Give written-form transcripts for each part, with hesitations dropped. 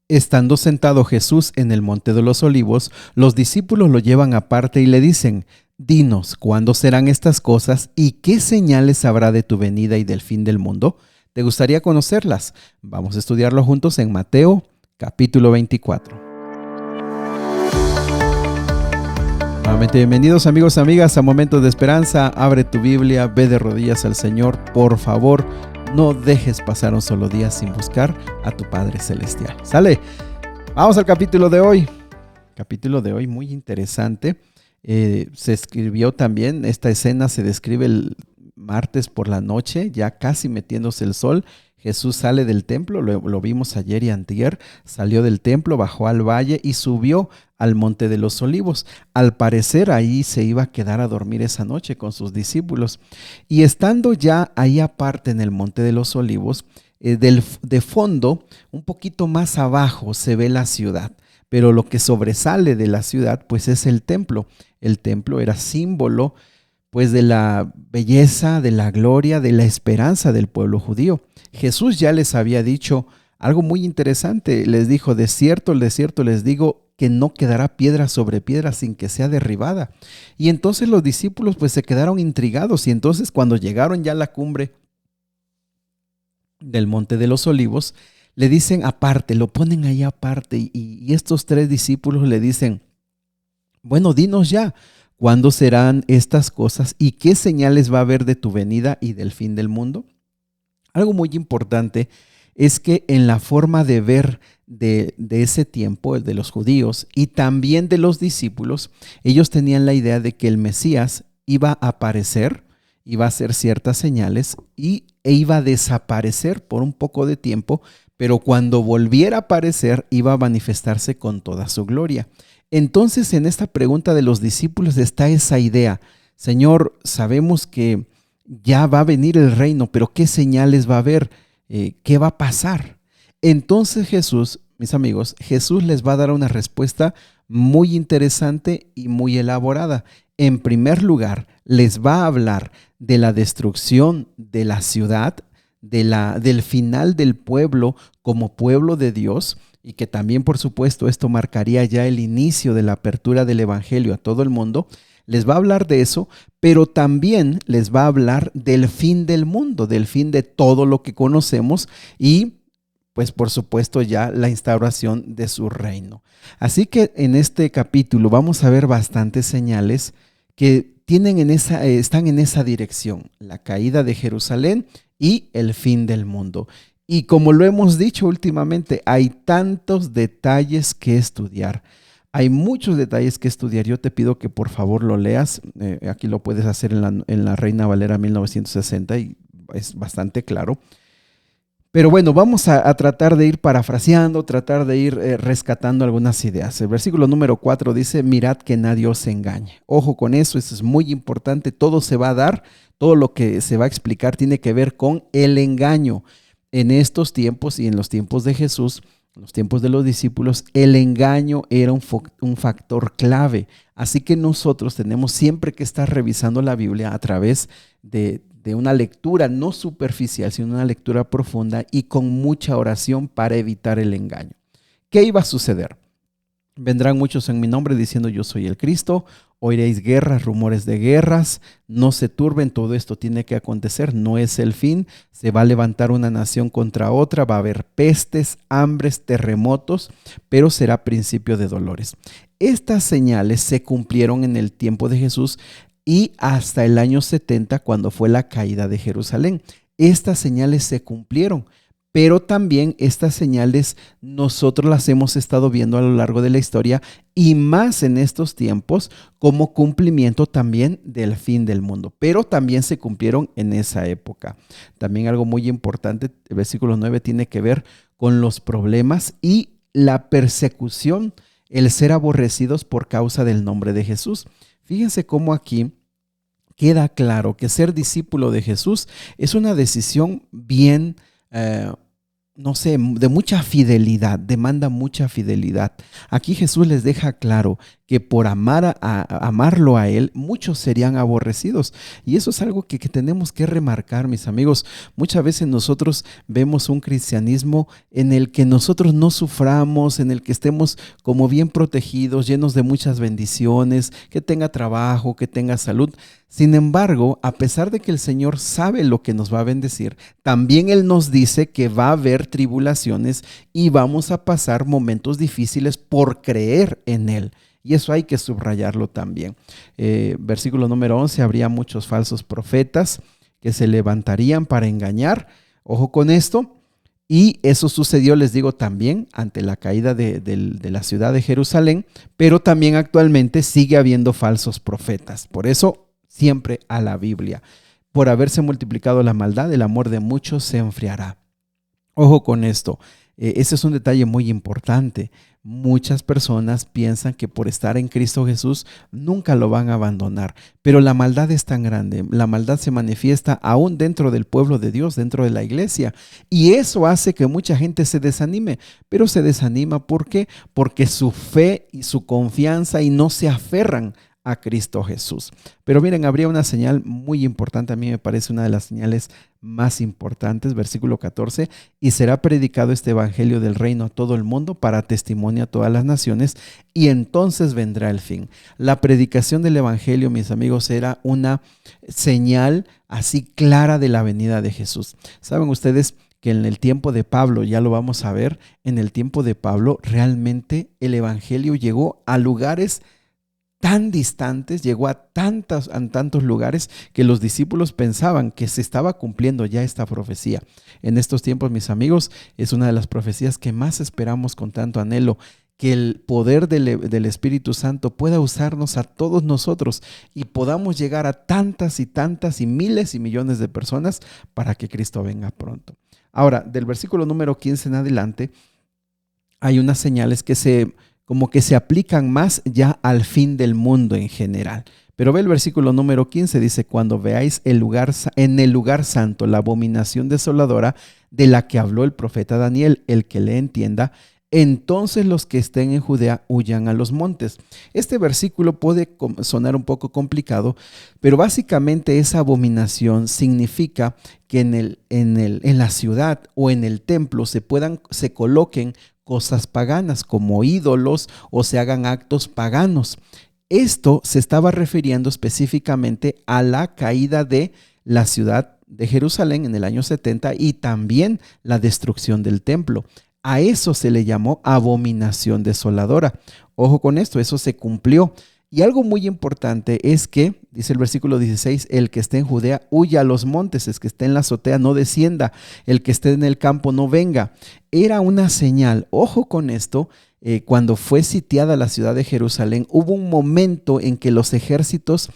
Estando sentado Jesús en el monte de los olivos, los discípulos lo llevan aparte y le dicen: Dinos, ¿cuándo serán estas cosas y qué señales habrá de tu venida y del fin del mundo? ¿Te gustaría conocerlas? Vamos a estudiarlo juntos en Mateo, capítulo 24. Nuevamente bienvenidos amigos, amigas, a Momentos de Esperanza. Abre tu Biblia, ve de rodillas al Señor, por favor. No dejes pasar un solo día sin buscar a tu Padre Celestial. ¿Sale? Vamos al capítulo de hoy. Capítulo de hoy muy interesante. Se escribió también, esta escena se describe el martes por la noche, ya casi metiéndose el sol. Jesús sale del templo, lo vimos ayer y antier, salió del templo, bajó al valle y subió al monte de los olivos. Al parecer ahí se iba a quedar a dormir esa noche con sus discípulos. Y estando ya ahí aparte en el monte de los olivos, de fondo, un poquito más abajo se ve la ciudad. Pero lo que sobresale de la ciudad pues es el templo. El templo era símbolo pues de la belleza, de la gloria, de la esperanza del pueblo judío. Jesús ya les había dicho algo muy interesante. Les dijo: de cierto les digo que no quedará piedra sobre piedra sin que sea derribada. Y entonces los discípulos pues se quedaron intrigados, y entonces cuando llegaron ya a la cumbre del monte de los olivos, le dicen aparte, lo ponen ahí aparte, y estos tres discípulos le dicen: bueno, dinos ya, ¿cuándo serán estas cosas y qué señales va a haber de tu venida y del fin del mundo? Algo muy importante es que en la forma de ver de ese tiempo, el de los judíos y también de los discípulos, ellos tenían la idea de que el Mesías iba a aparecer, iba a hacer ciertas señales e iba a desaparecer por un poco de tiempo, pero cuando volviera a aparecer iba a manifestarse con toda su gloria. Entonces, en esta pregunta de los discípulos está esa idea: Señor, sabemos que ya va a venir el reino, pero ¿qué señales va a haber? ¿Qué va a pasar? Entonces Jesús, mis amigos, Jesús les va a dar una respuesta muy interesante y muy elaborada. En primer lugar, les va a hablar de la destrucción de la ciudad, del final del pueblo como pueblo de Dios, y que también, por supuesto, esto marcaría ya el inicio de la apertura del evangelio a todo el mundo. Les va a hablar de eso, pero también les va a hablar del fin del mundo, del fin de todo lo que conocemos y, pues por supuesto, ya la instauración de su reino. Así que en este capítulo vamos a ver bastantes señales que están en esa dirección: la caída de Jerusalén y el fin del mundo. Y como lo hemos dicho últimamente, hay tantos detalles que estudiar. Hay muchos detalles que estudiar. Yo te pido que por favor lo leas. Aquí lo puedes hacer en la Reina Valera 1960 y es bastante claro. Pero bueno, vamos a tratar de ir parafraseando, tratar de ir rescatando algunas ideas. El versículo número 4 dice: mirad que nadie os engañe. Ojo con eso es muy importante. Todo se va a dar, todo lo que se va a explicar tiene que ver con el engaño. En estos tiempos y en los tiempos de Jesús, en los tiempos de los discípulos, el engaño era un factor clave. Así que nosotros tenemos siempre que estar revisando la Biblia a través de una lectura no superficial, sino una lectura profunda y con mucha oración para evitar el engaño. ¿Qué iba a suceder? Vendrán muchos en mi nombre diciendo: yo soy el Cristo. Oiréis guerras, rumores de guerras. No se turben, todo esto tiene que acontecer, no es el fin. Se va a levantar una nación contra otra, va a haber pestes, hambres, terremotos, pero será principio de dolores. Estas señales se cumplieron en el tiempo de Jesús y hasta el año 70, cuando fue la caída de Jerusalén. Estas señales se cumplieron. Pero también estas señales nosotros las hemos estado viendo a lo largo de la historia, y más en estos tiempos como cumplimiento también del fin del mundo. Pero también se cumplieron en esa época. También algo muy importante, el versículo 9 tiene que ver con los problemas y la persecución, el ser aborrecidos por causa del nombre de Jesús. Fíjense cómo aquí queda claro que ser discípulo de Jesús es una decisión bien no sé, de mucha fidelidad, demanda mucha fidelidad. Aquí Jesús les deja claro que por amarlo a Él, muchos serían aborrecidos. Y eso es algo que tenemos que remarcar, mis amigos. Muchas veces nosotros vemos un cristianismo en el que nosotros no suframos, en el que estemos como bien protegidos, llenos de muchas bendiciones, que tenga trabajo, que tenga salud. Sin embargo, a pesar de que el Señor sabe lo que nos va a bendecir, también Él nos dice que va a haber tribulaciones y vamos a pasar momentos difíciles por creer en Él. Y eso hay que subrayarlo también. Versículo número 11, habría muchos falsos profetas que se levantarían para engañar. Ojo con esto. Y eso sucedió, les digo, también ante la caída de la ciudad de Jerusalén, pero también actualmente sigue habiendo falsos profetas. Por eso, siempre a la Biblia. Por haberse multiplicado la maldad, el amor de muchos se enfriará. Ojo con esto. Ese es un detalle muy importante. Muchas personas piensan que por estar en Cristo Jesús nunca lo van a abandonar, pero la maldad es tan grande, la maldad se manifiesta aún dentro del pueblo de Dios, dentro de la iglesia, y eso hace que mucha gente se desanime, pero se desanima ¿por qué? Porque su fe y su confianza y no se aferran a Cristo Jesús. Pero miren, habría una señal muy importante, a mí me parece una de las señales más importantes, versículo 14, y será predicado este evangelio del reino a todo el mundo para testimonio a todas las naciones, y entonces vendrá el fin. La predicación del evangelio, mis amigos, era una señal así clara de la venida de Jesús. ¿Saben ustedes que en el tiempo de Pablo, ya lo vamos a ver, en el tiempo de Pablo realmente el evangelio llegó a lugares tan distantes, llegó a tantos lugares que los discípulos pensaban que se estaba cumpliendo ya esta profecía? En estos tiempos, mis amigos, es una de las profecías que más esperamos con tanto anhelo, que el poder del Espíritu Santo pueda usarnos a todos nosotros y podamos llegar a tantas y miles y millones de personas para que Cristo venga pronto. Ahora, del versículo número 15 en adelante, hay unas señales que como que se aplican más ya al fin del mundo en general. Pero ve el versículo número 15, dice: cuando veáis en el lugar santo la abominación desoladora de la que habló el profeta Daniel, el que le entienda, entonces los que estén en Judea huyan a los montes. Este versículo puede sonar un poco complicado, pero básicamente esa abominación significa que en la ciudad o en el templo se coloquen cosas paganas como ídolos o se hagan actos paganos. Esto se estaba refiriendo específicamente a la caída de la ciudad de Jerusalén en el año 70 y también la destrucción del templo. A eso se le llamó abominación desoladora. Ojo con esto, eso se cumplió. Y algo muy importante es que, dice el versículo 16, el que esté en Judea huya a los montes, el que esté en la azotea no descienda, el que esté en el campo no venga. Era una señal. Ojo con esto, cuando fue sitiada la ciudad de Jerusalén, hubo un momento en que los ejércitos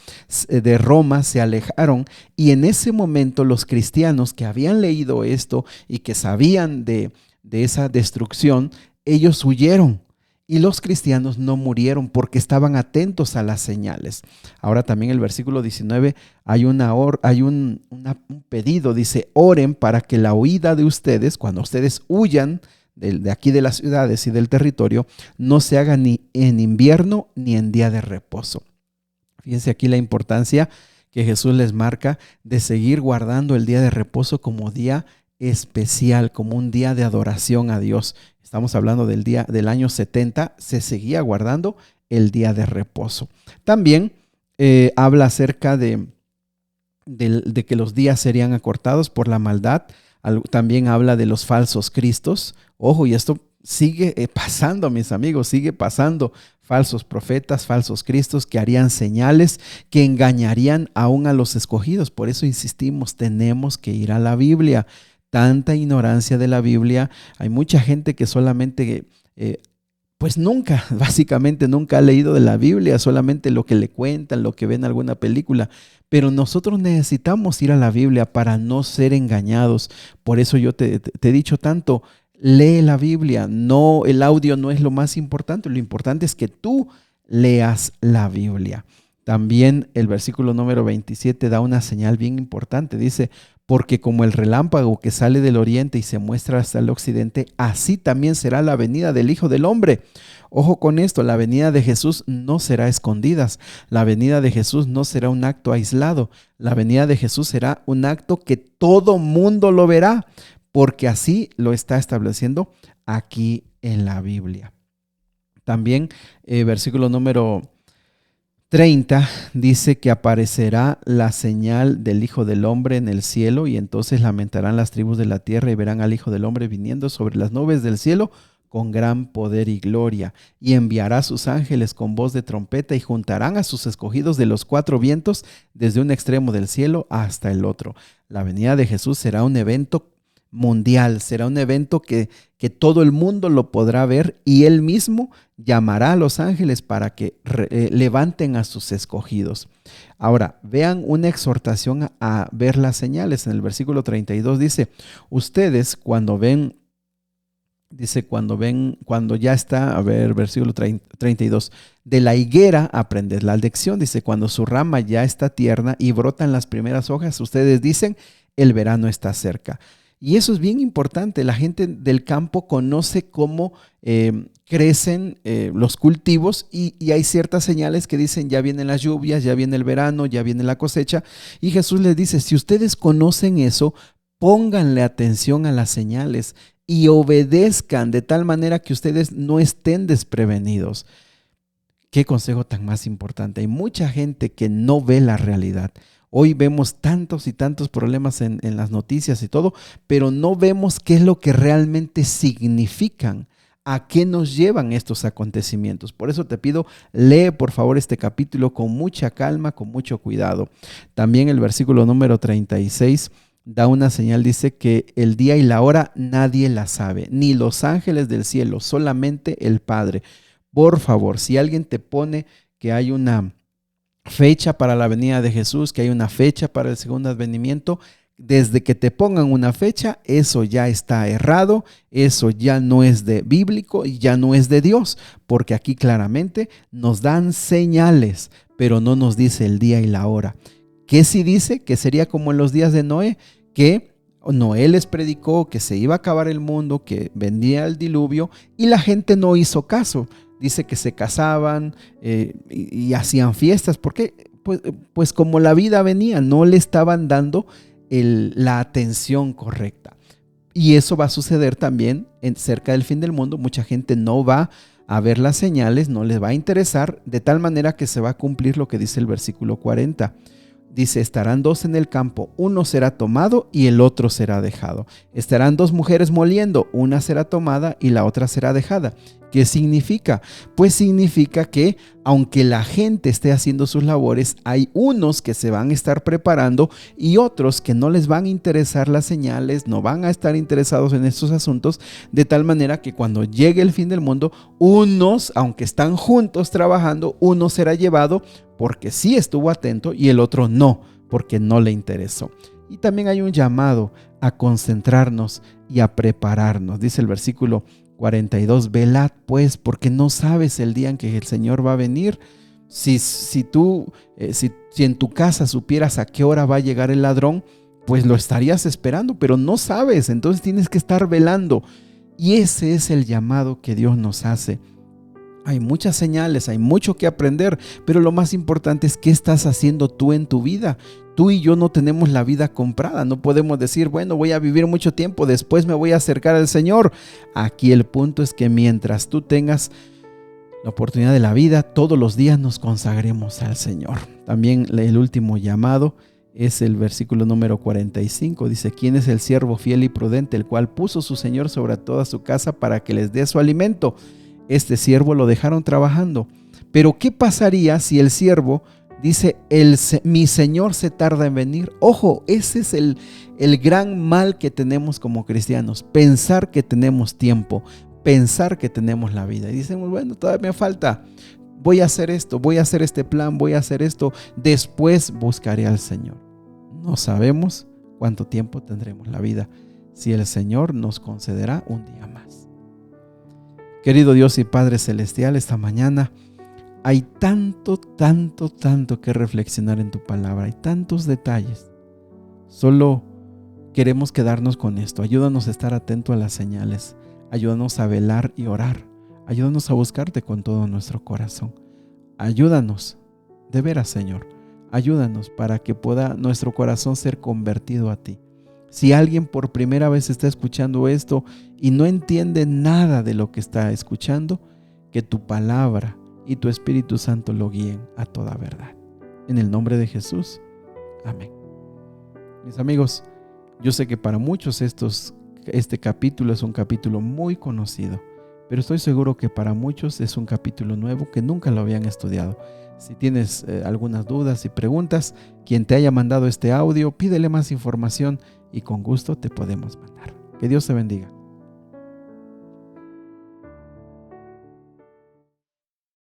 de Roma se alejaron y en ese momento los cristianos que habían leído esto y que sabían de esa destrucción, ellos huyeron. Y los cristianos no murieron porque estaban atentos a las señales. Ahora también el versículo 19 hay un pedido, dice: oren para que la huida de ustedes, cuando ustedes huyan de aquí de las ciudades y del territorio, no se haga ni en invierno ni en día de reposo. Fíjense aquí la importancia que Jesús les marca de seguir guardando el día de reposo como día especial, como un día de adoración a Dios. Estamos hablando del año 70, se seguía guardando el día de reposo. También habla acerca de que los días serían acortados por la maldad. También habla de los falsos cristos. Ojo, y esto sigue pasando, mis amigos, sigue pasando. Falsos profetas, falsos cristos que harían señales, que engañarían aún a los escogidos. Por eso insistimos, tenemos que ir a la Biblia. Tanta ignorancia de la Biblia. Hay mucha gente que solamente, básicamente nunca ha leído de la Biblia, solamente lo que le cuentan, lo que ven en alguna película. Pero nosotros necesitamos ir a la Biblia para no ser engañados. Por eso yo te he dicho tanto, lee la Biblia. No, el audio no es lo más importante. Lo importante es que tú leas la Biblia. También el versículo número 27 da una señal bien importante. Dice, porque como el relámpago que sale del oriente y se muestra hasta el occidente, así también será la venida del Hijo del Hombre. Ojo con esto, la venida de Jesús no será a escondidas. La venida de Jesús no será un acto aislado. La venida de Jesús será un acto que todo mundo lo verá, porque así lo está estableciendo aquí en la Biblia. También versículo número 30 dice que aparecerá la señal del Hijo del Hombre en el cielo, y entonces lamentarán las tribus de la tierra y verán al Hijo del Hombre viniendo sobre las nubes del cielo con gran poder y gloria, y enviará a sus ángeles con voz de trompeta y juntarán a sus escogidos de los cuatro vientos desde un extremo del cielo hasta el otro. La venida de Jesús será un evento mundial, será un evento que todo el mundo lo podrá ver, y él mismo llamará a los ángeles para que levanten a sus escogidos. Ahora, vean una exhortación a ver las señales. En el versículo 32 dice, ustedes cuando ya está, a ver, versículo 32, de la higuera aprended la lección. Dice, cuando su rama ya está tierna y brotan las primeras hojas, ustedes dicen, el verano está cerca. Y eso es bien importante. La gente del campo conoce cómo crecen los cultivos, y hay ciertas señales que dicen ya vienen las lluvias, ya viene el verano, ya viene la cosecha. Y Jesús les dice, si ustedes conocen eso, pónganle atención a las señales y obedezcan de tal manera que ustedes no estén desprevenidos. Qué consejo tan más importante. Hay mucha gente que no ve la realidad. Hoy vemos tantos y tantos problemas en las noticias y todo, pero no vemos qué es lo que realmente significan, a qué nos llevan estos acontecimientos. Por eso te pido, lee por favor este capítulo con mucha calma, con mucho cuidado. También el versículo número 36 da una señal, dice que el día y la hora nadie la sabe, ni los ángeles del cielo, solamente el Padre. Por favor, si alguien te pone que hay una fecha para la venida de Jesús, que hay una fecha para el segundo advenimiento, desde que te pongan una fecha, eso ya está errado, eso ya no es de bíblico y ya no es de Dios, porque aquí claramente nos dan señales, pero no nos dice el día y la hora. ¿Qué sí dice? Que sería como en los días de Noé, que Noé les predicó que se iba a acabar el mundo, que vendría el diluvio, y la gente no hizo caso. Dice que se casaban y hacían fiestas. ¿Por qué? Pues como la vida venía, no le estaban dando la atención correcta. Y eso va a suceder también cerca del fin del mundo. Mucha gente no va a ver las señales, no les va a interesar, de tal manera que se va a cumplir lo que dice el versículo 40. Dice, estarán dos en el campo, uno será tomado y el otro será dejado. Estarán dos mujeres moliendo, una será tomada y la otra será dejada. ¿Qué significa? Pues significa que aunque la gente esté haciendo sus labores, hay unos que se van a estar preparando y otros que no les van a interesar las señales, no van a estar interesados en estos asuntos, de tal manera que cuando llegue el fin del mundo, unos, aunque están juntos trabajando, uno será llevado porque sí estuvo atento y el otro no, porque no le interesó. Y también hay un llamado a concentrarnos y a prepararnos. Dice el versículo 42, velad pues, porque no sabes el día en que el Señor va a venir. Si en tu casa supieras a qué hora va a llegar el ladrón, pues lo estarías esperando, pero no sabes, entonces tienes que estar velando. Y ese es el llamado que Dios nos hace. Hay muchas señales, hay mucho que aprender, pero lo más importante es qué estás haciendo tú en tu vida. Tú y yo no tenemos la vida comprada, no podemos decir, bueno, voy a vivir mucho tiempo, después me voy a acercar al Señor. Aquí el punto es que mientras tú tengas la oportunidad de la vida, todos los días nos consagremos al Señor. También el último llamado es el versículo número 45. Dice, ¿quién es el siervo fiel y prudente, el cual puso su Señor sobre toda su casa para que les dé su alimento? Este siervo lo dejaron trabajando. Pero ¿qué pasaría si el siervo dice, mi Señor se tarda en venir? Ojo, ese es el gran mal que tenemos como cristianos, pensar que tenemos tiempo, pensar que tenemos la vida. Y decimos, bueno, todavía me falta, voy a hacer esto, voy a hacer este plan, voy a hacer esto, después buscaré al Señor. No sabemos cuánto tiempo tendremos la vida, si el Señor nos concederá un día más. Querido Dios y Padre Celestial, esta mañana Hay tanto, tanto, tanto que reflexionar en tu palabra. Hay tantos detalles. Solo queremos quedarnos con esto. Ayúdanos a estar atento a las señales. Ayúdanos a velar y orar. Ayúdanos a buscarte con todo nuestro corazón. Ayúdanos, de veras, Señor. Ayúdanos para que pueda nuestro corazón ser convertido a ti. Si alguien por primera vez está escuchando esto y no entiende nada de lo que está escuchando, que tu palabra y tu Espíritu Santo lo guíen a toda verdad. En el nombre de Jesús. Amén. Mis amigos, yo sé que para muchos este capítulo es un capítulo muy conocido, pero estoy seguro que para muchos es un capítulo nuevo que nunca lo habían estudiado. Si tienes algunas dudas y preguntas, quien te haya mandado este audio, pídele más información y con gusto te podemos mandar. Que Dios te bendiga.